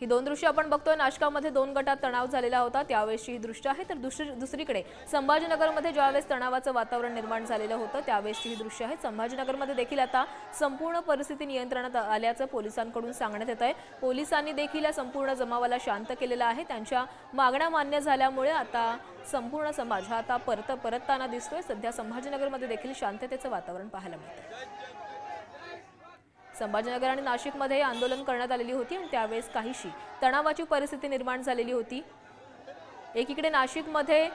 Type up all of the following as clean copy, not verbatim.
ही दोन दृश्य आपण बघतोय। नाशिकमध्ये दोन गटात तणाव झालेला होता त्यावेळेसची ही दृश्य आहे। तर दुसरीकडे संभाजीनगरमध्ये ज्यावेळेस तणावाचं वातावरण निर्माण झालेलं होतं त्यावेळेसची ही दृश्य आहे। संभाजीनगरमध्ये देखील आता संपूर्ण परिस्थिती नियंत्रणात आल्याचं पोलिसांकडून सांगण्यात येत आहे। पोलिसांनी देखील या संपूर्ण जमावाला शांत केलेलं आहे। त्यांच्या मागण्या मान्य झाल्यामुळे आता संपूर्ण समाज हा आता परतताना दिसतोय। सध्या संभाजीनगरमध्ये देखील शांततेचं वातावरण पाहायला मिळतंय। संभाजीनगर आणि नाशिकमध्ये आंदोलन करण्यात आलेली होती आणि त्यावेळेस काहीशी तणावाची परिस्थिती निर्माण झालेली होती। एकीकडे नाशिकमध्ये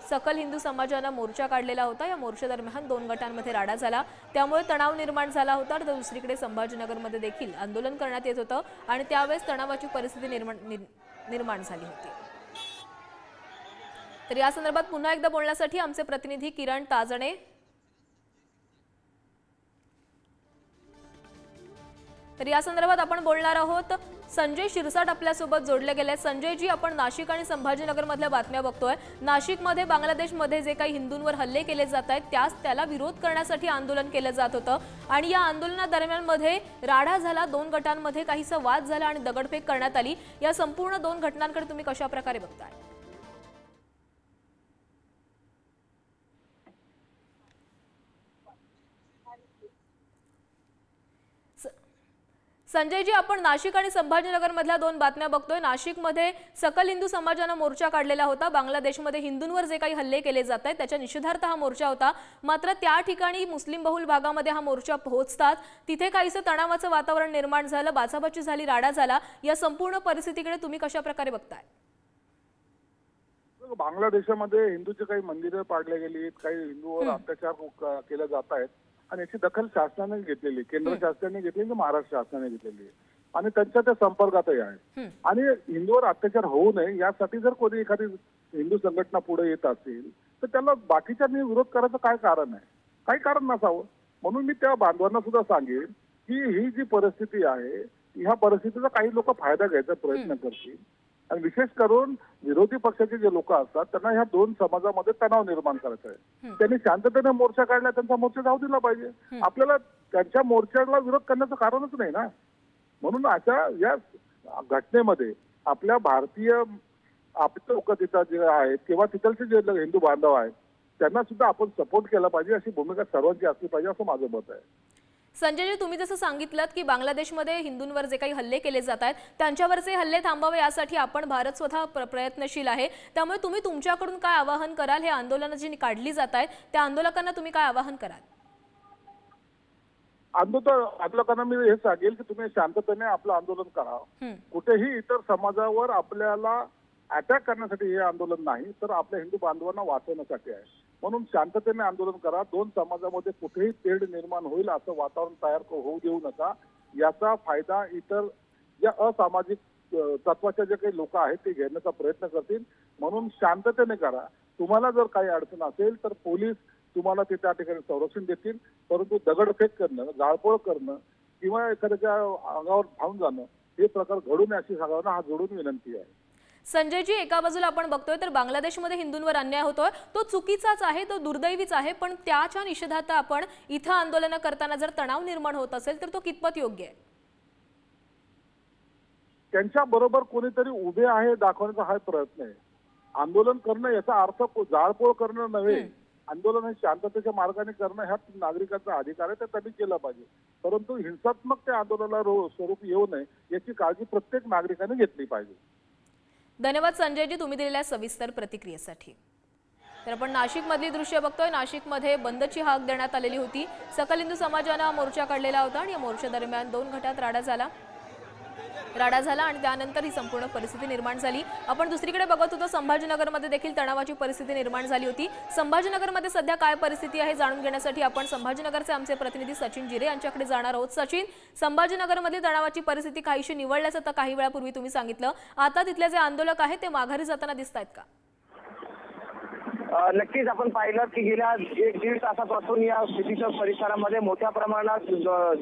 सकल हिंदू समाजाने मोर्चा काढलेला होता। या मोर्चादरम्यान दोन गटांमध्ये राडा झाला त्यामुळे तणाव निर्माण झाला होता। तर दुसरीकडे संभाजीनगरमध्ये देखील आंदोलन करण्यात येत होतं आणि त्यावेळेस तणावाची परिस्थिती निर्माण झाली होती। तर या संदर्भात पुन्हा एकदा बोलण्यासाठी आमचे प्रतिनिधी किरण ताजणे तर या संदर्भात आपण बोलणार आहोत। संजय शिरसाट आपल्यासोबत जोडले गेले। संजय जी, आपण नाशिक आणि संभाजीनगर मधल्या बातम्या बघतोय। नाशिकमध्ये बांगलादेशमध्ये जे काही हिंदूंवर हल्ले केले जात आहेत त्याला विरोध करण्यासाठी आंदोलन केलं जात होतं आणि या आंदोलनादरम्यान मध्ये राडा झाला। दोन गटांमध्ये काहीसा वाद झाला आणि दगडफेक करण्यात आली। या संपूर्ण दोन घटनांकडे तुम्ही कशा प्रकारे बघताय? संजय जी, आपण नाशिक आणि संभाजीनगर मधल्या दोन बातम्या बघतोय। नाशिकमध्ये सकल हिंदू समाजाने मोर्चा काढलेला होता। बांगलादेशमध्ये हिंदूंवर जे काही हल्ले केले जात आहेत त्याच्या निषेधार्थ हा मोर्चा होता। मात्र त्या ठिकाणी मुस्लिम बहुल भागामध्ये हा मोर्चा पोहोचताच तिथे काहीसं तणावाचं वातावरण निर्माण झालं, बाचाबाची झाली, राडा झाला। या संपूर्ण परिस्थितीकडे तुम्ही कशा प्रकारे बघताय? बांगलादेशामध्ये हिंदूचे काही मंदिरं पाडले गेली, काही हिंदूवर अत्याचार केले जात आहेत आणि याची दखल शासनाने घेतलेली, केंद्र शासनाने घेतलेली, महाराष्ट्र शासनाने घेतलेली आणि त्यांच्या त्या संपर्कातही आहे। आणि हिंदूवर अत्याचार होऊ नये यासाठी जर कोणी एखादी हिंदू संघटना पुढे येत असेल तर त्याला बाकीच्यांनी विरोध करायचं काय कारण आहे? काही कारण नसावं। म्हणून मी त्या बांधवांना सुद्धा सांगेन की ही जी परिस्थिती आहे ह्या परिस्थितीचा काही लोक फायदा घ्यायचा प्रयत्न करतील आणि विशेष करून विरोधी पक्षाचे जे लोक असतात त्यांना ह्या दोन समाजामध्ये तणाव निर्माण करायचा आहे। त्यांनी शांततेने मोर्चा काढला, त्यांचा मोर्चा जाऊ दिला पाहिजे। आपल्याला त्यांच्या मोर्चाला विरोध करण्याचं कारणच नाही ना। म्हणून अशा या घटनेमध्ये आपल्या भारतीय आपले लोक तिथं जे आहेत किंवा तिथलचे जे हिंदू बांधव आहेत त्यांना सुद्धा आपण सपोर्ट केला पाहिजे, अशी भूमिका सर्वांची असली पाहिजे असं माझं मत आहे। संजय जी, तुम्ही जसं सांगितलं की बांगलादेशमध्ये हिंदूंवर जे काही हल्ले केले जात आहेत त्यांच्यावरचे हल्ले थांबावे यासाठी आपण भारत स्वतः प्रयत्नशील आहे। त्यामुळे तुम्ही तुमच्याकडून काय आवाहन कराल? हे आंदोलन जी काढली जात आहेत त्या आंदोलकांना तुम्ही काय आवाहन कराल? आंदोलकांना मी हे सांगेल की तुम्ही शांततेने आपलं आंदोलन करा। कुठेही इतर समाजावर आपल्याला अटॅक करण्यासाठी हे आंदोलन नाही तर आपल्या हिंदू बांधवांना वाचवण्यासाठी आहे। म्हणून शांततेने आंदोलन करा। दोन समाजामध्ये कुठेही तेढ निर्माण होईल असं वातावरण तयार होऊ देऊ नका। याचा फायदा इतर ज्या असामाजिक तत्वाचे जे काही लोक आहेत ते घेण्याचा प्रयत्न करतील। म्हणून शांततेने करा। तुम्हाला जर काही अडचण असेल तर पोलीस तुम्हाला ते त्या ठिकाणी संरक्षण देतील, परंतु दगडफेक करणं, जाळपोळ करणं किंवा एखाद्याच्या अंगावर धावून जाणं हे प्रकार घडू नये अशी सगळ्यांना हात जोडून विनंती आहे। संजय जी, एका बाजूला आपण बघतोय तर बांगलादेशमध्ये हिंदूंवर अन्याय होतोय, तो चुकीचाच आहे, तो दुर्दैवीच आहे, पण त्याच्या निषेधार्थ आपण इथं आंदोलन करताना जर तणाव निर्माण होत असेल तर तो कितपत योग्य आहे? त्यांच्या बरोबर कोणीतरी उभे आहे दाखवण्याचा हा प्रयत्न आहे। आंदोलन करणं याचा अर्थ जाळपोळ करणं नव्हे। आंदोलन हे शांततेच्या मार्गाने करणं हा नागरिकांचा अधिकार आहे, ते त्यांनी केलं पाहिजे, परंतु हिंसात्मक त्या आंदोलनाला स्वरूप येऊ नये याची काळजी प्रत्येक नागरिकाने घेतली पाहिजे। धन्यवाद संजय जी, तुम्ही दिलेल्या सविस्तर प्रतिक्रियेसाठी। तर आपण नाशिकमधली दृश्य बघतोय। नाशिकमध्ये बंदची हाक देण्यात आलेली होती। सकल हिंदू समाजाने मोर्चा काढलेला होता आणि या मोर्चा दरम्यान दोन गटात राडा झाला आणि त्यानंतर ही संपूर्ण परिस्थिती निर्माण झाली। आपण दुसरीकडे बघत होतो संभाजीनगरमध्ये देखील तणावाची परिस्थिती निर्माण झाली होती। संभाजीनगरमध्ये सध्या काय परिस्थिती आहे जाणून घेण्यासाठी आपण संभाजीनगरचे आमचे प्रतिनिधी सचिन जिरे यांच्याकडे जाणार आहोत। सचिन, संभाजीनगरमध्ये तणावाची परिस्थिती काहीशी निवळल्याचं तर काही वेळापूर्वी तुम्ही सांगितलं, आता तिथले जे आंदोलक आहेत ते माघारी जाताना दिसत आहेत का? नक्कीच आपण पाहिलं की गेल्या 1-1.5 तासापासून या सिटीच्या परिसरामध्ये मोठ्या प्रमाणात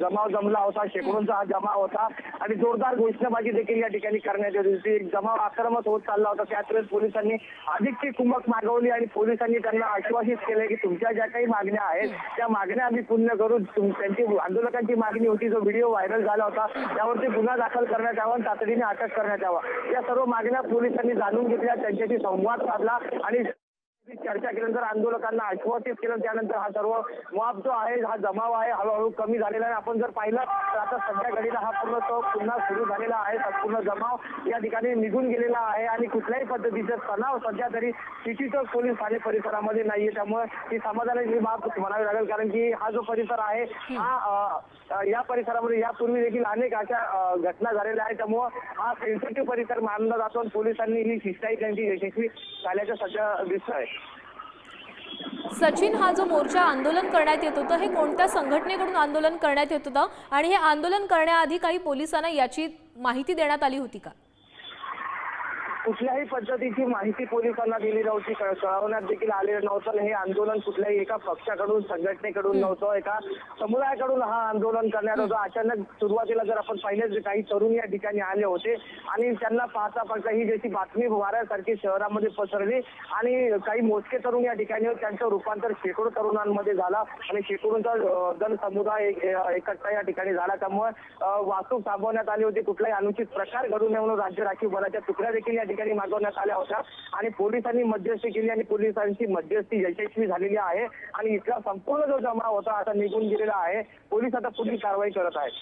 जमाव जमला होता. शेकडोंचा हा जमाव होता आणि जोरदार घोषणाबाजी देखील या ठिकाणी करण्यात येत होती. जमाव आक्रमक होत चालला होता. त्याच वेळेस पोलिसांनी अधिकची कुमक मागवली आणि पोलिसांनी त्यांना आश्वासित केले की तुमच्या ज्या काही मागण्या आहेत त्या मागण्या आम्ही पूर्ण करू. त्यांची आंदोलकांची मागणी होती, जो व्हिडिओ व्हायरल झाला होता, त्यावरती गुन्हा दाखल करण्यात यावा, तातडीने अटक करण्यात यावा. या सर्व मागण्या पोलिसांनी जाणून घेतल्या, त्यांच्याशी संवाद साधला आणि चर्चा केल्यानंतर आंदोलकांना आश्वासित केलं. त्यानंतर हा सर्व मॉब जो आहे, हा जमाव आहे, हळूहळू कमी झालेला आहे. आपण जर पाहिलं तर आता सध्या घडीला हा पूर्ण तो पुन्हा सुरू झालेला आहे. संपूर्ण जमाव या ठिकाणी निघून गेलेला आहे आणि कुठल्याही पद्धतीचा तणाव सध्या तरी सिटीचं पोलीस ठाणे परिसरामध्ये नाहीये. त्यामुळे ही समाधानाची बाब म्हणावी लागेल, कारण की हा जो परिसर आहे हा या परिसरामध्ये यापूर्वी देखील अनेक अशा घटना झालेल्या आहेत. त्यामुळे हा सेन्सिटिव्ह परिसर मानला जातो आणि पोलिसांनी ही शिस्ताई त्यांची यशस्वी झाल्याचं सध्या दिसत आहे. सचिन, हा जो मोर्चा आंदोलन करण्यात येत होतं, हे कोणत्या संघटनेकडून आंदोलन करण्यात येत होतं आणि हे आंदोलन करण्याआधी काही पोलिसांना याची माहिती देण्यात आली होती का? कुठल्याही पद्धतीची माहिती पोलिसांना दिली नव्हती, कळवण्यात देखील आलेलं नव्हतं. हे आंदोलन कुठल्याही एका पक्षाकडून, संघटनेकडून नव्हतं, एका समुदायाकडून हा आंदोलन करण्यात होतं. अचानक सुरुवातीला जर आपण पाहिलं काही तरुण या ठिकाणी आले होते आणि त्यांना पाहता ही जशी बातमी वाऱ्यासारखी शहरामध्ये पसरली आणि काही मोजके तरुण या ठिकाणी त्यांचं रूपांतर शेकडो तरुणांमध्ये झाला आणि शेकडोंचा जनसमुदाय एकट्ठा या ठिकाणी झाला. त्यामुळे वाहतूक थांबवण्यात आली होती. कुठलाही अनुचित प्रकार घडू नये म्हणून राज्य राखीव बलाच्या तुकड्या देखील या ठिकाणी मागवण्यात आल्या होत्या आणि पोलिसांनी मध्यस्थी केली आणि पोलिसांची मध्यस्थी यशस्वी झालेली आहे आणि इथला संपूर्ण जो जमाव होता आता निघून गेलेला आहे. पोलीस आता पुढील कारवाई करत आहेत.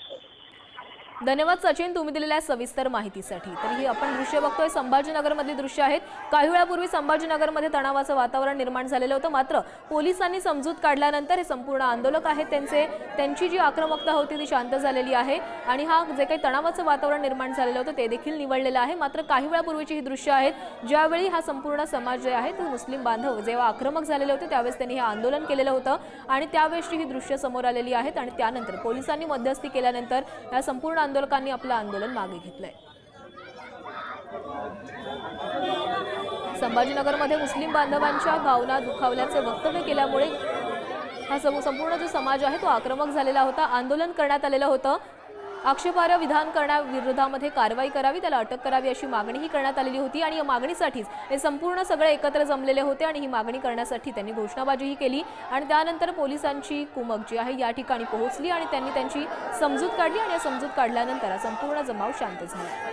धन्यवाद सचिन, तुम्ही दिलेल्या सविस्तर माहितीसाठी. तरीही आपण दृश्य बघतोय, संभाजीनगरमधली दृश्य आहेत. काही वेळापूर्वी संभाजीनगरमध्ये तणावाचं वातावरण निर्माण झालेलं होतं, मात्र पोलिसांनी समजूत काढल्यानंतर हे संपूर्ण आंदोलक आहेत त्यांची जी आक्रमकता होती ती शांत झालेली आहे आणि हा जे काही तणावाचं वातावरण निर्माण झालेलं होतं ते देखील निवळलेलं आहे. मात्र काही वेळापूर्वीची ही दृश्य आहेत ज्यावेळी हा संपूर्ण समाज जे आहे ते मुस्लिम बांधव जेव्हा आक्रमक झालेले होते त्यावेळेस त्यांनी हे आंदोलन केलेलं होतं आणि त्यावेळेसची ही दृश्य समोर आलेली आहेत आणि त्यानंतर पोलिसांनी मध्यस्थी केल्यानंतर या संपूर्ण आंदोलकांनी आपलं आंदोलन मागे घेतलंय. संभाजीनगरमध्ये मुस्लिम बांधवांच्या भावना दुखावल्याचे वक्तव्य केल्यामुळे हा संपूर्ण जो समाज आहे तो आक्रमक झालेला होता. आंदोलन करण्यात आलेलं होतं. आक्षेपार्ह विधान करण्याविरोधामध्ये कारवाई करावी, त्याला अटक करावी अशी मागणीही करण्यात आलेली होती आणि या मागणीसाठीच हे संपूर्ण सगळे एकत्र जमलेले होते आणि ही मागणी करण्यासाठी त्यांनी घोषणाबाजीही केली आणि त्यानंतर पोलिसांची कुमक जी आहे या ठिकाणी पोहोचली आणि त्यांनी त्यांची समजूत काढली आणि या समजूत काढल्यानंतर हा संपूर्ण जमाव शांत झाला.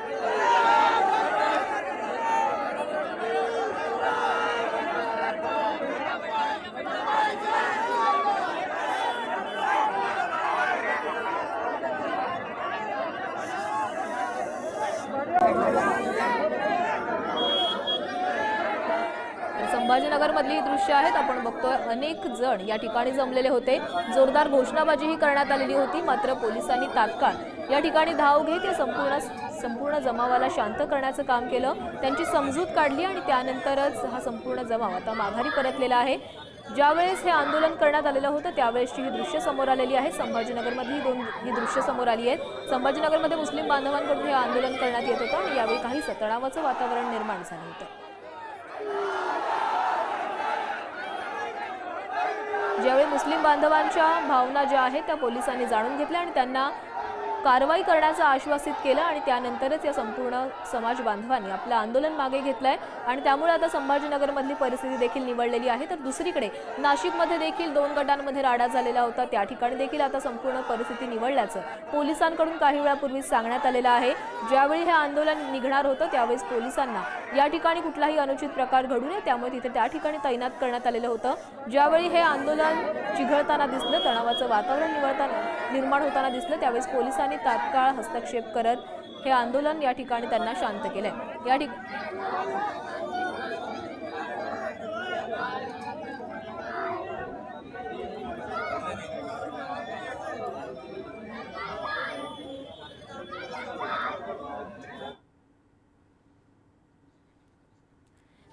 संभाजीनगरमधली ही दृश्य आहेत आपण बघतोय. अनेक जण या ठिकाणी जमलेले होते. जोरदार घोषणाबाजीही करण्यात आलेली होती, मात्र पोलिसांनी तात्काळ या ठिकाणी धाव घेत या संपूर्ण जमावाला शांत करण्याचं काम केलं. त्यांची समजूत काढली आणि त्यानंतरच हा संपूर्ण जमाव आता माघारी परतलेला आहे. ज्यावेळेस हे आंदोलन करण्यात आलेलं होतं त्यावेळेसची ही दृश्य समोर आलेली आहे. संभाजीनगरमधली ही दृश्य समोर आली आहेत. संभाजीनगरमध्ये मुस्लिम बांधवांकडून हे आंदोलन करण्यात येत होतं आणि यावेळी काही तणावाचं वातावरण निर्माण झालं होतं. ज्यावेळी मुस्लिम बांधवांच्या भावना ज्या आहेत त्या पोलिसांनी जाणून घेतल्या आणि त्यांना कारवाई करण्याचं आश्वासित केलं आणि त्यानंतरच या संपूर्ण समाज बांधवांनी आपलं आंदोलन मागे घेतलंय आणि त्यामुळे आता संभाजीनगरमधली परिस्थिती देखील निवळलेली आहे. तर दुसरीकडे नाशिकमध्ये देखील 2 गटांमध्ये राडा झालेला होता. त्या ठिकाणी देखील आता संपूर्ण परिस्थिती निवळल्याचं पोलिसांकडून काही वेळापूर्वी सांगण्यात आलेलं आहे. ज्यावेळी हे आंदोलन निघणार होतं त्यावेळेस पोलिसांना या ठिकाणी कुठलाही अनुचित प्रकार घडू नये त्यामुळे तिथे त्या ठिकाणी तैनात करण्यात आलेलं होतं. ज्यावेळी हे आंदोलन चिघळताना दिसलं, तणावाचं वातावरण निर्माण होताना दिसलं, त्यावेळेस पोलिसांनी तात्काळ हस्तक्षेप करत हे आंदोलन या ठिकाणी त्यांना शांत केलंय. या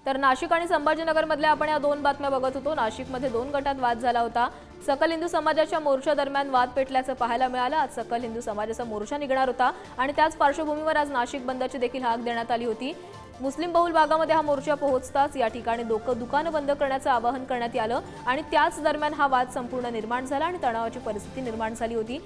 तर नाशिक आणि संभाजीनगरमधल्या आपण या 2 बातम्या बघत होतो. नाशिकमध्ये 2 गटात वाद झाला होता. सकल हिंदू समाजाच्या मोर्चा दरम्यान वाद पेटल्याचं पाहायला मिळालं. आज सकल हिंदू समाजाचा मोर्चा निघणार होता आणि त्याच पार्श्वभूमीवर आज नाशिक बंदची देखील हाक देण्यात आली होती. मुस्लिम बहुल भागामध्ये हा मोर्चा पोहोचताच या ठिकाणी दुकानं बंद करण्याचं आवाहन करण्यात आलं आणि त्याच दरम्यान हा वाद संपूर्ण निर्माण झाला आणि तणावाची परिस्थिती निर्माण झाली होती.